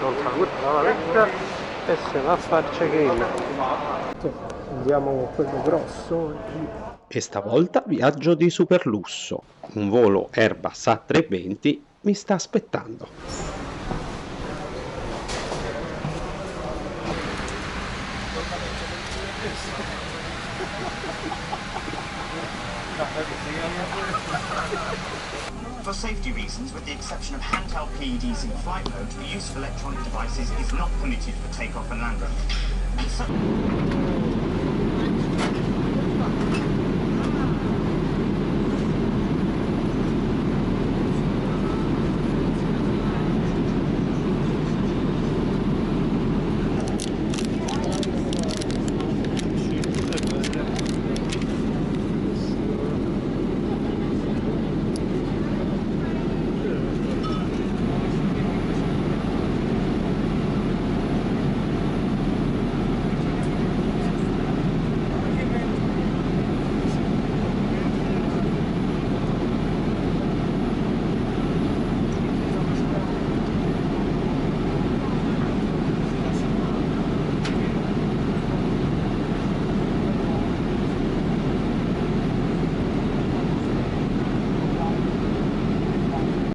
Non fa quella la vetta e se va a far check-in. Andiamo con quello grosso. E stavolta viaggio di superlusso. Un volo Airbus A320 mi sta aspettando. For safety reasons, with the exception of handheld PEDs in flight mode, the use of electronic devices is not permitted for takeoff and landing. And so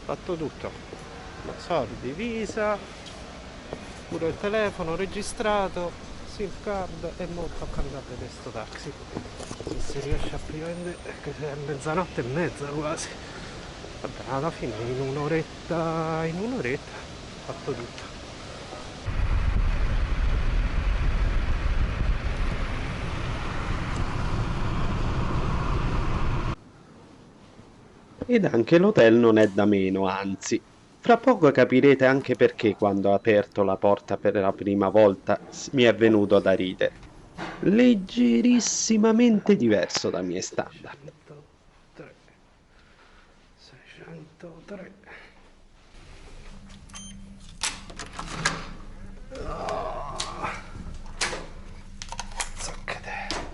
Fatto tutto, soldi, visa, pure il telefono registrato, SIM card e mo tocca andare a vedere sto taxi. Se si riesce a prendere, che è mezzanotte e mezza quasi. Vabbè, alla fine in un'oretta fatto tutto. Ed anche l'hotel non è da meno, anzi. Fra poco capirete anche perché quando ho aperto la porta per la prima volta mi è venuto da ridere. Leggerissimamente diverso dai miei standard. 603 603. Zaccate.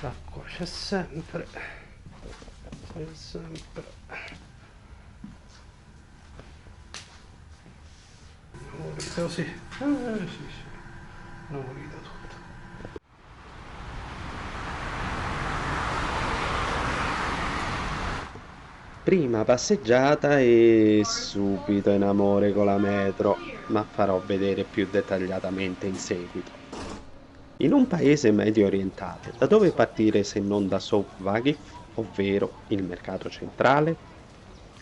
L'acqua c'è sempre. C'è sempre. Nuovito, sì. Sì. Nuovito tutto. Prima passeggiata e subito in amore con la metro, ma farò vedere più dettagliatamente in seguito. In un paese medio orientale, da dove partire se non da Souk Waqif, ovvero il mercato centrale?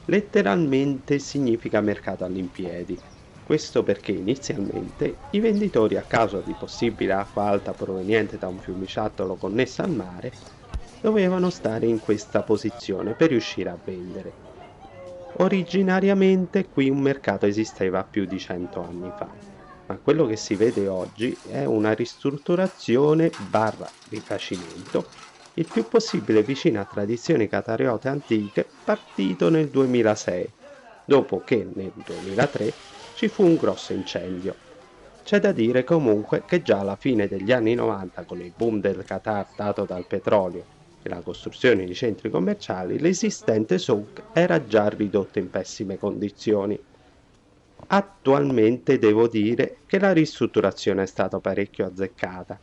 Letteralmente significa mercato all'impiedi. Questo perché inizialmente i venditori, a causa di possibile acqua alta proveniente da un fiumiciattolo connesso al mare, dovevano stare in questa posizione per riuscire a vendere. Originariamente qui un mercato esisteva più di 100 anni fa, ma quello che si vede oggi è una ristrutturazione barra rifacimento, il più possibile vicino a tradizioni qatariote antiche, partito nel 2006, dopo che nel 2003 ci fu un grosso incendio. C'è da dire comunque che già alla fine degli anni 90, con il boom del Qatar dato dal petrolio e la costruzione di centri commerciali, l'esistente souk era già ridotto in pessime condizioni. Attualmente devo dire che la ristrutturazione è stata parecchio azzeccata,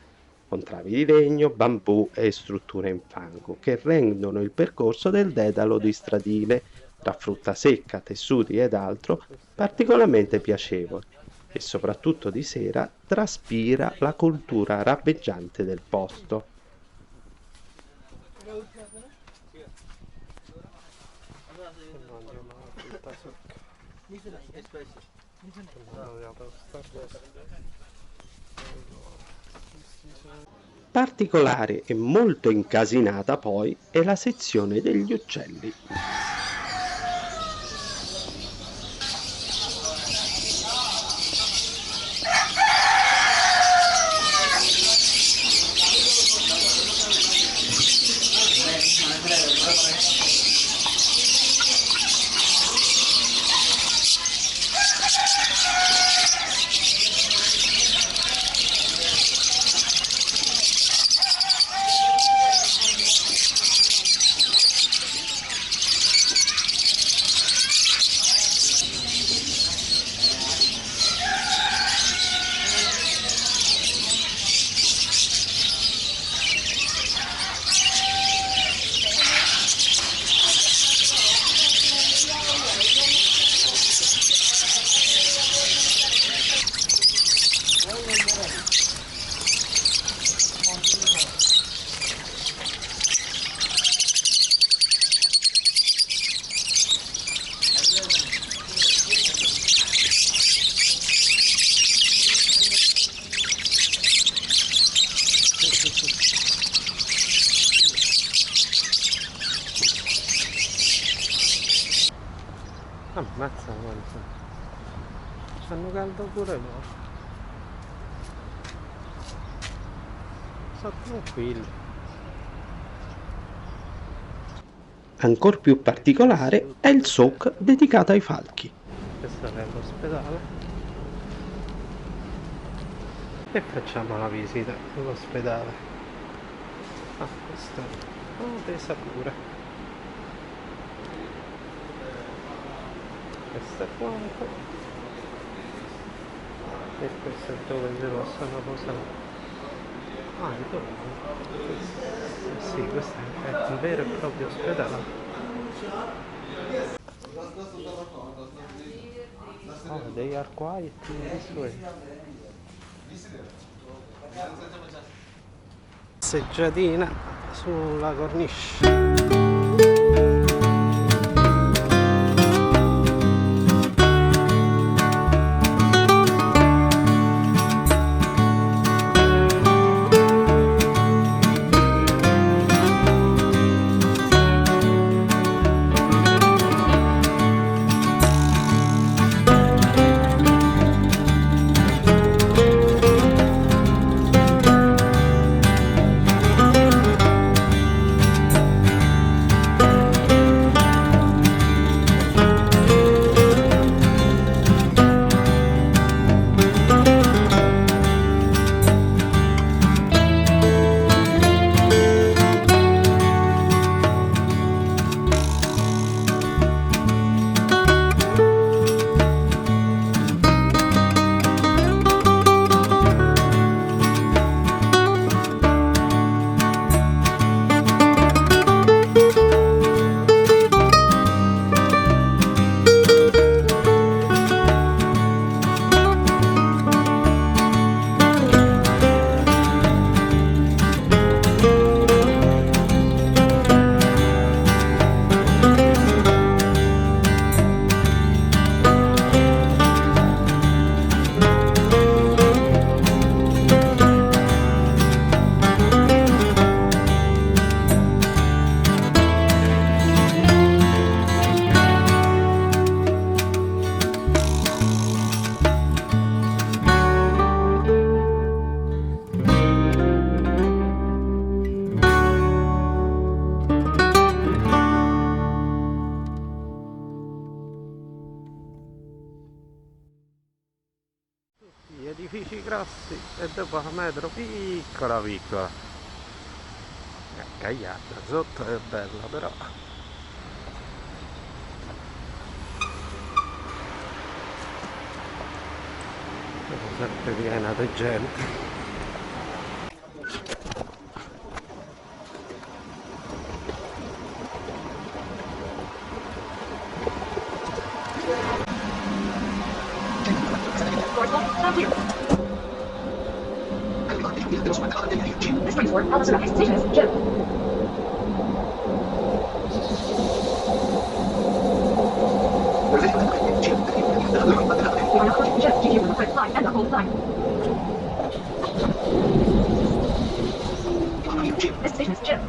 con travi di legno, bambù e strutture in fango, che rendono il percorso del dedalo di stradile, tra frutta secca, tessuti ed altro, particolarmente piacevole e soprattutto di sera traspira la cultura arabeggiante del posto. Particolare e molto incasinata poi è la sezione degli uccelli. Ammazza quanto. C'hanno caldo pure loro. Sono tranquilli. Ancor più particolare è il souk dedicato ai falchi. Questo è l'ospedale. E facciamo la visita all'ospedale. Ah, questo pesa pure. Questo è quanto. E questo è dove si possono posare. Ah, è dove? Sì, questo è un vero e proprio ospedale. Oh, they are quiet in this way. Passeggiatina sulla cornice. Gli edifici grossi e dopo la metro piccola piccola. Cagliata sotto è bella però. Sono sempre piena di gente. This train for Alice next station is Jim. We are now approaching Jim, GQ on the first line and the whole line. This station is Jim.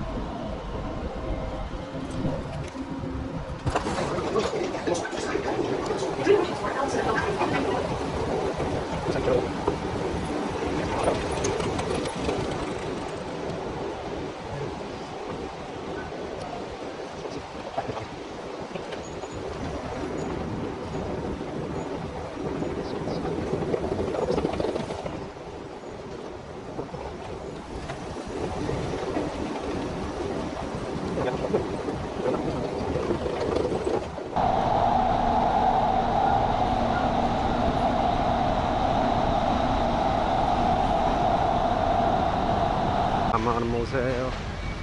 Al museo.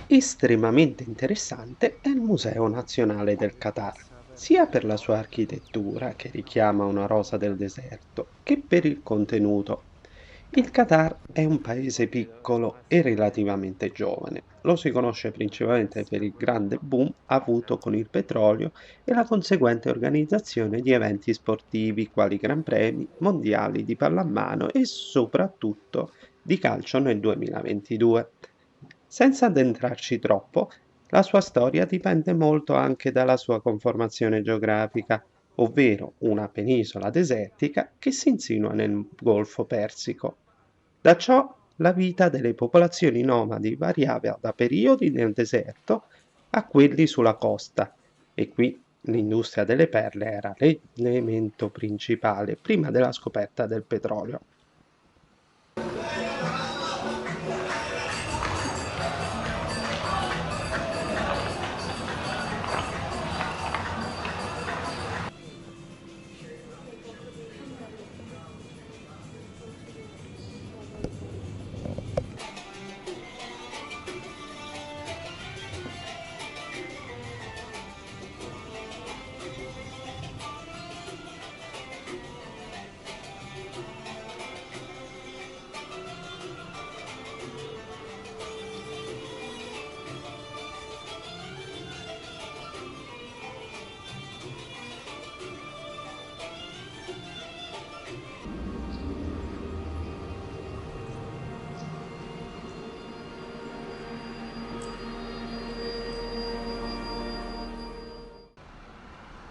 Estremamente interessante è il Museo Nazionale del Qatar, sia per la sua architettura, che richiama una rosa del deserto, che per il contenuto. Il Qatar è un paese piccolo e relativamente giovane. Lo si conosce principalmente per il grande boom avuto con il petrolio e la conseguente organizzazione di eventi sportivi quali Gran Premi, mondiali di pallamano e soprattutto di calcio nel 2022. Senza addentrarci troppo, la sua storia dipende molto anche dalla sua conformazione geografica. ovvero una penisola desertica che si insinua nel Golfo Persico. Da ciò la vita delle popolazioni nomadi variava da periodi nel deserto a quelli sulla costa, e qui l'industria delle perle era l'elemento principale prima della scoperta del petrolio.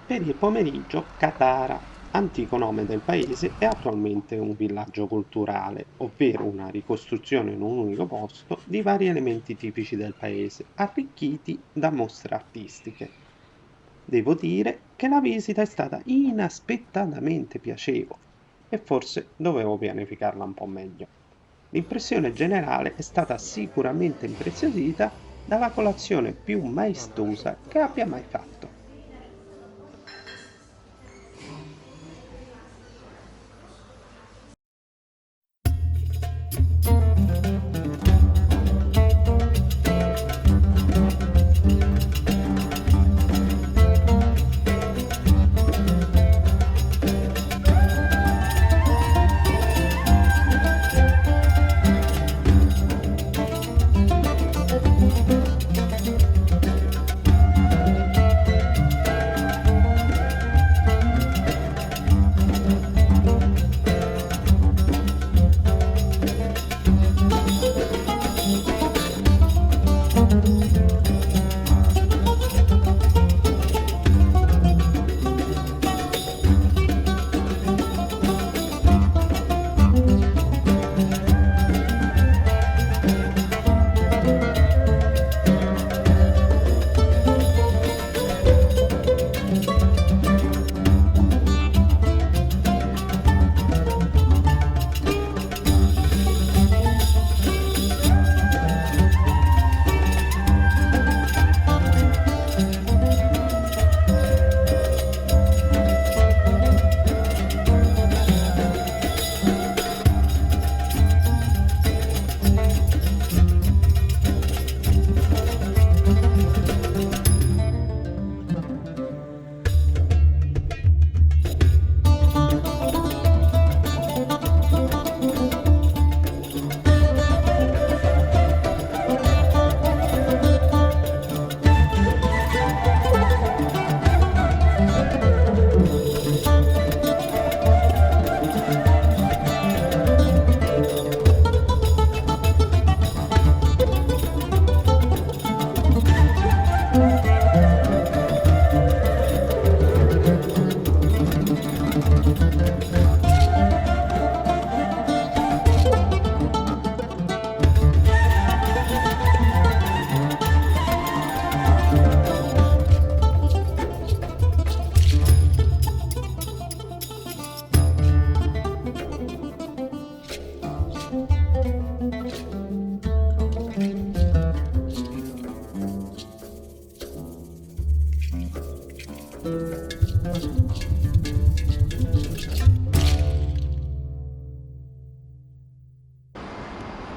Per il pomeriggio, Katara, antico nome del paese, è attualmente un villaggio culturale, ovvero una ricostruzione in un unico posto di vari elementi tipici del paese, arricchiti da mostre artistiche. Devo dire che la visita è stata inaspettatamente piacevole e forse dovevo pianificarla un po' meglio. L'impressione generale è stata sicuramente impreziosita dalla colazione più maestosa che abbia mai fatto.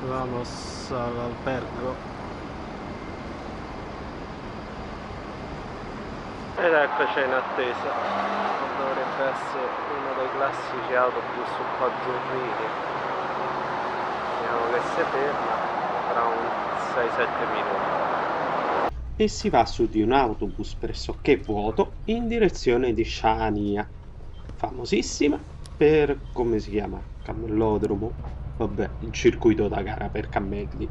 Vamos all'albergo. Ed eccoci in attesa. Dovrebbe essere uno dei classici autobus un po' azzurrini. Vediamo che si ferma tra un 6-7 minuti. E si va su di un autobus pressoché vuoto in direzione di Shania, famosissima per, come si chiama, camellodromo? Vabbè, il circuito da gara per cammelli.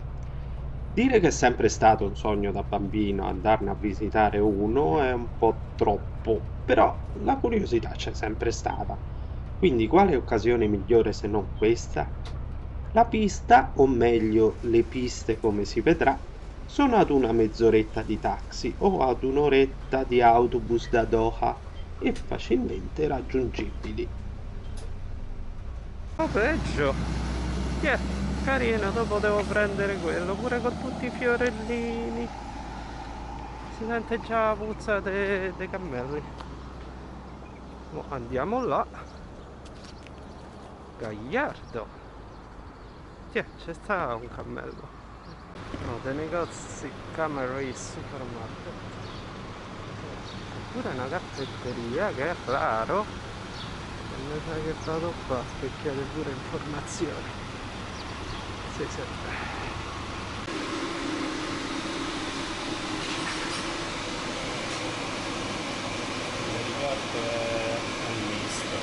Dire che è sempre stato un sogno da bambino andarne a visitare uno è un po' troppo, Però la curiosità c'è sempre stata. Quindi quale occasione migliore se non questa? La pista, o meglio le piste come si vedrà, sono ad una mezz'oretta di taxi o ad un'oretta di autobus da Doha e facilmente raggiungibili. O peggio. Yeah, carino, dopo devo prendere quello, pure con tutti i fiorellini. Si sente già la puzza dei cammelli. Mo andiamo là. Gagliardo. Tiè, c'è sta un cammello. No, dei negozi Camera Supermarket. Oppure una caffetteria, che è raro. E mi sa che vado qua per chiedere pure informazioni. Sì, sì. Il ricordo è misto.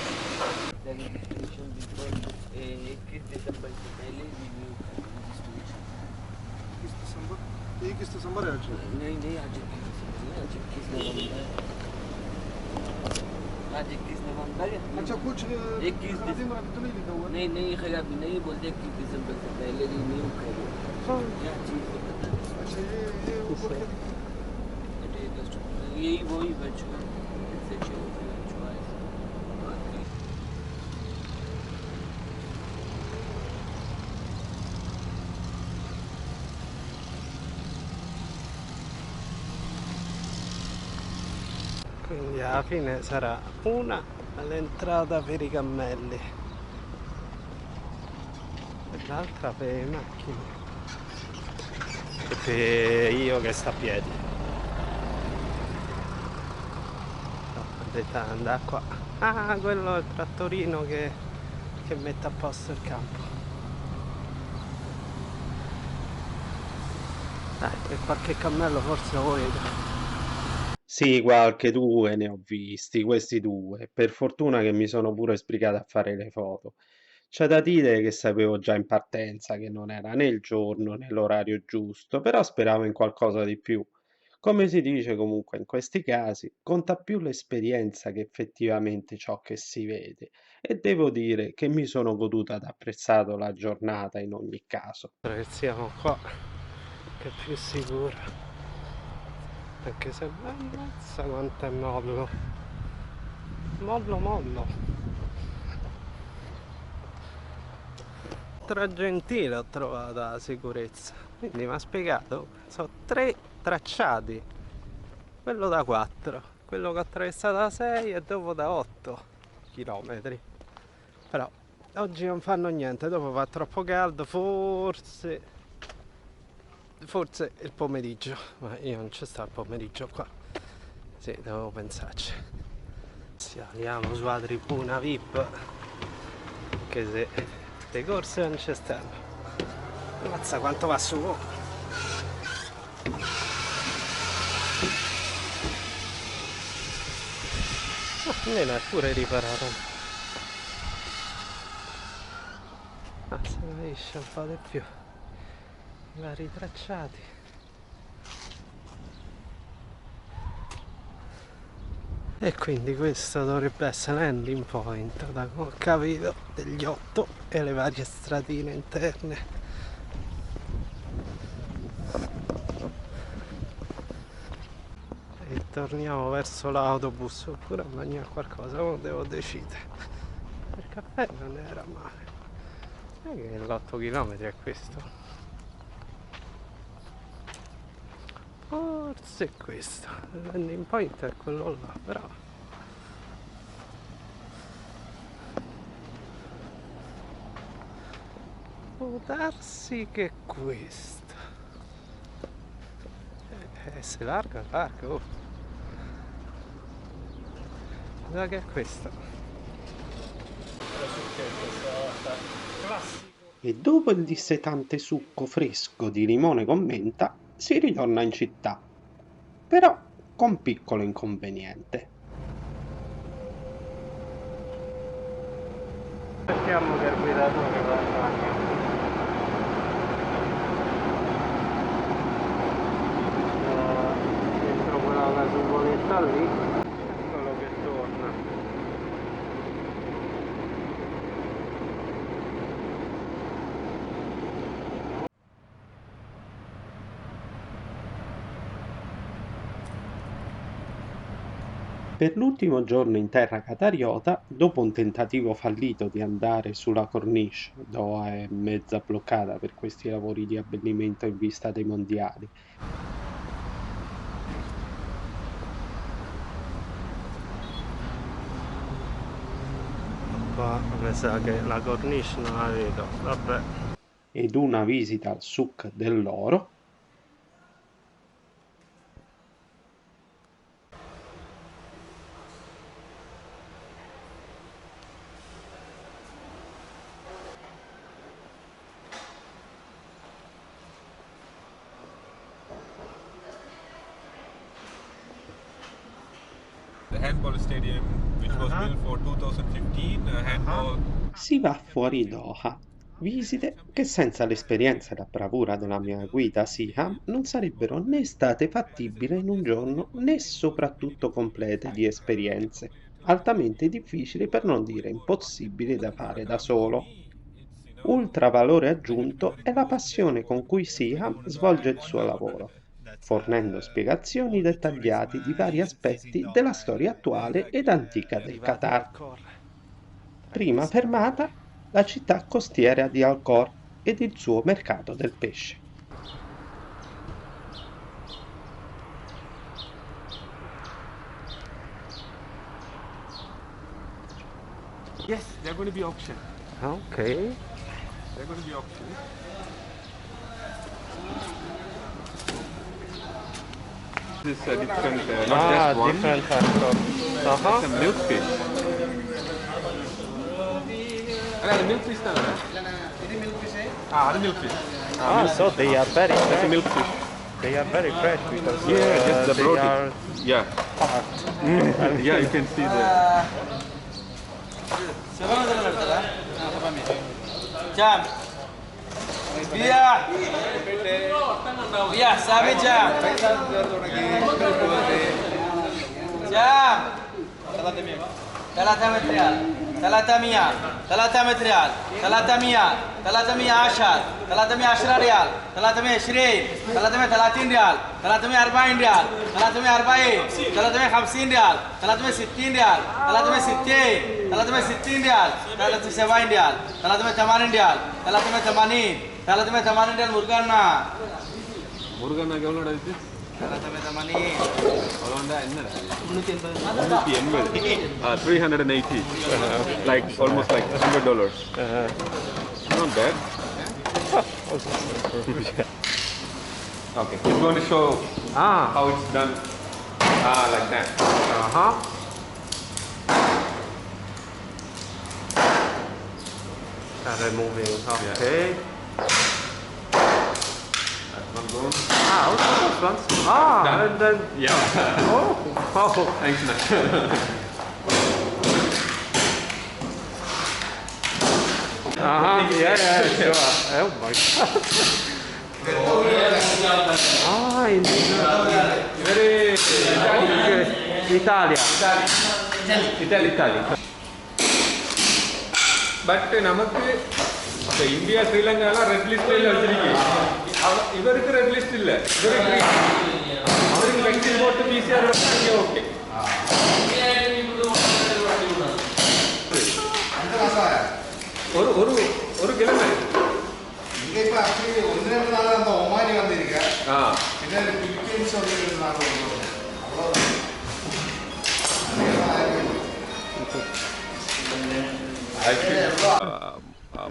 किस्त संबर है नहीं नहीं आज 21 आज 21 नवंबर है अच्छा कुछ 21 दिन तो नहीं लिखा हुआ नहीं नहीं खराब नहीं बोलते 21 दिसंबर से पहले रिन्यू करो क्या चीज़ बता अच्छा ये ऊपर क्या यही वही बच्चों section choice Quindi alla fine sarà una l'entrata per i cammelli e l'altra per le macchine e per io che sto a piedi. No, ho detto andare qua. Ah, quello è il trattorino che mette a posto il campo. Dai, per qualche cammello forse lo vedo. Sì, qualche due ne ho visti, questi due. Per fortuna che mi sono pure sbrigato a fare le foto. C'è da dire che sapevo già in partenza che non era né il giorno né l'orario giusto, però speravo in qualcosa di più. Come si dice comunque in questi casi, conta più l'esperienza che effettivamente ciò che si vede. E devo dire che mi sono goduta ed apprezzato la giornata in ogni caso. Siamo qua, che è più sicuro. Anche se ammazza quanto è mollo. Mollo. Tra gentile ho trovato la sicurezza. Quindi mi ha spiegato, sono 3 tracciati. Quello da 4, quello che ho attraversato da 6 e dopo da 8 chilometri. Però oggi non fanno niente, dopo fa troppo caldo, forse il pomeriggio, ma io non c'è sta il pomeriggio qua. Sì, devo pensarci. Saliamo sulla tribuna VIP, anche se le corse non ci stanno. Ammazza quanto va su. Almeno è pure riparato. Ah, se ne riesce un po' di più. Vari tracciati. E quindi questo dovrebbe essere l'ending point, da come ho capito, degli 8 e le varie stradine interne. E torniamo verso l'autobus oppure a mangiare qualcosa, ora devo decidere. Il caffè non era male. Non è che l'8 km è questo? Forse è questo, il landing point è quello là, però può darsi che è questo. Se larga, oh. Guarda che è questo. Classico. E dopo il dissetante succo fresco di limone con menta, si ritorna in città, però con piccolo inconveniente. Aspettiamo che il guidatore va al bagno. Dentro quella casupolietta lì, eccolo che Per l'ultimo giorno in terra qatariota, dopo un tentativo fallito di andare sulla Corniche, Doha è mezza bloccata per questi lavori di abbellimento in vista dei mondiali. Qua mi sa che la cornice non la vedo, vabbè. Ed una visita al souk dell'oro. The handball stadium, which was built for 2015, handball. Si va fuori Doha. Visite che senza l'esperienza e la bravura della mia guida Siham non sarebbero né state fattibili in un giorno né soprattutto complete di esperienze, altamente difficili per non dire impossibili da fare da solo. Ultra valore aggiunto è la passione con cui Siham svolge il suo lavoro, fornendo spiegazioni dettagliate di vari aspetti della storia attuale ed antica del Qatar. Prima fermata, la città costiera di Al-Khor ed il suo mercato del pesce. Yes, they're going to be auctioned. Ok. They're going to be auctioned. This is a different, not just one. Different type of. It's a milkfish. That's a milkfish. Ah, the milkfish. So they are very That's a fresh. milkfish. They are very fresh because Just the they protein. are Yeah. packed. Yeah, you can see the. Jam. Biar. Biar, sabi jam. Jam. 300 ريال 300 300 ريال 300 310 310 ريال 320 330 ريال 340 ريال 340 350 ريال 360 ريال 360 360 ريال 370 ريال 380 ريال 380 380 ريال مرغانا Murugana எவ்வளோடா இது 380 அவ்வளோண்டா என்னடா 380 like almost like $100 not bad okay it's going to show how it's done like that Removing. Okay. one gone Also those ones. Done. And then. yeah Oh. thanks man Yeah, sure. Oh my god. very Italia. Italy but நமக்கு இப்போ இந்தியா ஸ்ரீலங்காலாம் ரெட் லிஸ்ட்ல வச்சிருக்கு இவருக்கு red list இல்ல இவருக்கு வெக்சின் போட்டு பிசிஆர் வச்சா ஓகே ஒரு ஒரு ஒரு கிழமை இங்க இப்ப actually ஒன்று ரெண்டு நாள் அந்த ஒமானி வந்திருக்கேன் ஆ பின்னாடி பிலிப்பீன்ஸ் வந்து நாங்கள் I think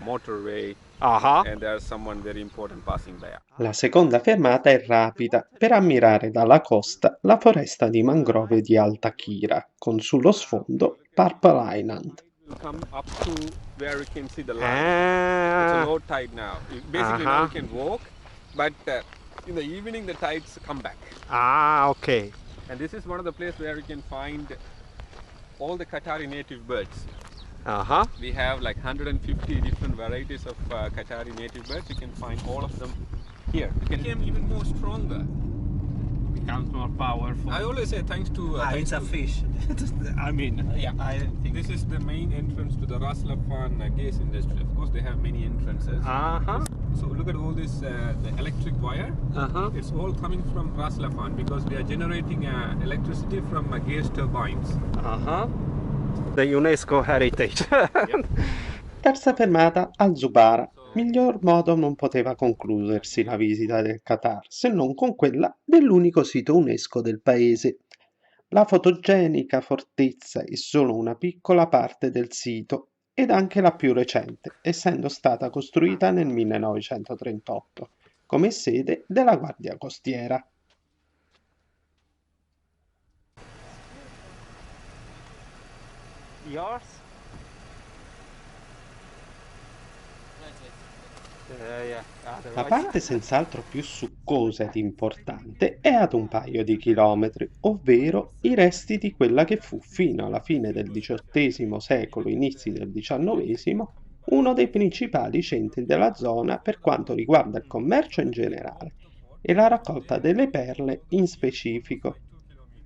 motorway and there's someone very important passing by. La seconda fermata è rapida per ammirare dalla costa la foresta di mangrove di Altakira, con sullo sfondo Purple Island. We'll come up to where we can see the line. It's a low tide now. Basically now we can walk, but in the evening the tides come back. Ok. And this is one of the places where we can find all the Qatari native birds. We have like 150 different varieties of Qatari native birds. You can find all of them here. You can become even more stronger. Becomes more powerful. I always say thanks to It's a fish. I mean, yeah. I think. This is the main entrance to the Ras Laffan gas industry. Of course, they have many entrances. So look at all this the electric wire. It's all coming from Ras Laffan because we are generating electricity from gas turbines. The UNESCO Heritage. Terza fermata al Zubara. Miglior modo non poteva concludersi la visita del Qatar se non con quella dell'unico sito UNESCO del paese. La fotogenica fortezza è solo una piccola parte del sito ed anche la più recente, essendo stata costruita nel 1938 come sede della Guardia Costiera. Yours? La parte senz'altro più succosa ed importante è ad un paio di chilometri, ovvero i resti di quella che fu fino alla fine del XVIII secolo, inizi del XIX, uno dei principali centri della zona per quanto riguarda il commercio in generale e la raccolta delle perle in specifico.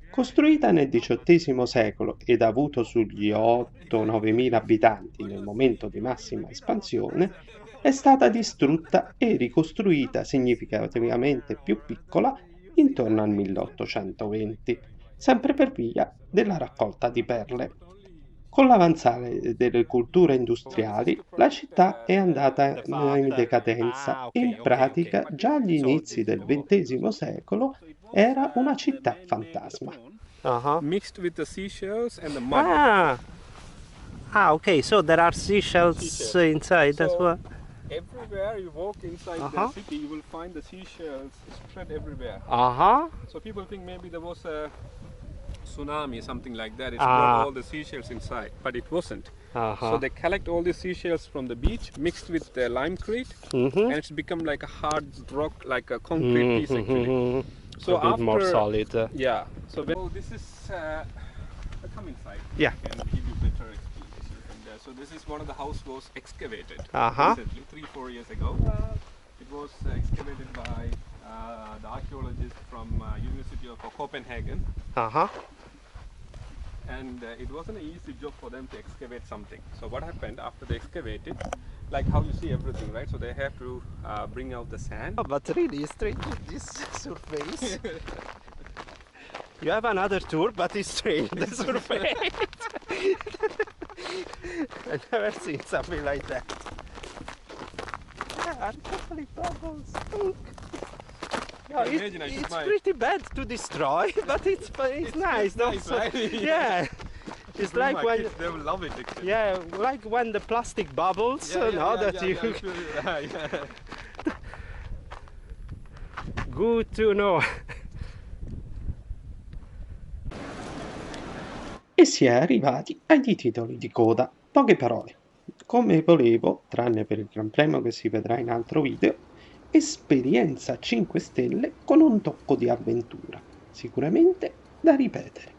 Costruita nel XVIII secolo ed avuto sugli 8-9 mila abitanti nel momento di massima espansione, è stata distrutta e ricostruita significativamente più piccola intorno al 1820, sempre per via della raccolta di perle. Con l'avanzare delle culture industriali, la città è andata in decadenza e in pratica già agli inizi del XX secolo era una città fantasma. Mixed with the seashells and the mud. Okay, so there are seashells inside as well. Everywhere you walk inside the city, you will find the seashells spread everywhere. So people think maybe there was a tsunami, something like that. It's brought all the seashells inside, but it wasn't. So they collect all the seashells from the beach, mixed with the limecrete, and it's become like a hard rock, like a concrete piece actually. So a bit more solid. Yeah. So this is come inside. Yeah. And give you better explanation. So this is one of the house was excavated recently, 3-4 years ago. It was excavated by the archaeologist from University of Copenhagen. And it wasn't an easy job for them to excavate something. So what happened after they excavated, like how you see everything, right? So they have to bring out the sand. But really strange this surface. You have another tour, but it's strange, the surface. I've never seen something like that. Yeah, totally bubbles. No, it's pretty bad to destroy, but it's nice. Nice, right? Yeah. It's like when kids, they will love it actually. Yeah, like when the plastic bubbles, Good to know. E si è arrivati agli titoli di coda. Poche parole. Come volevo, tranne per il Gran Premio che si vedrà in altro video, esperienza 5 stelle con un tocco di avventura. Sicuramente da ripetere.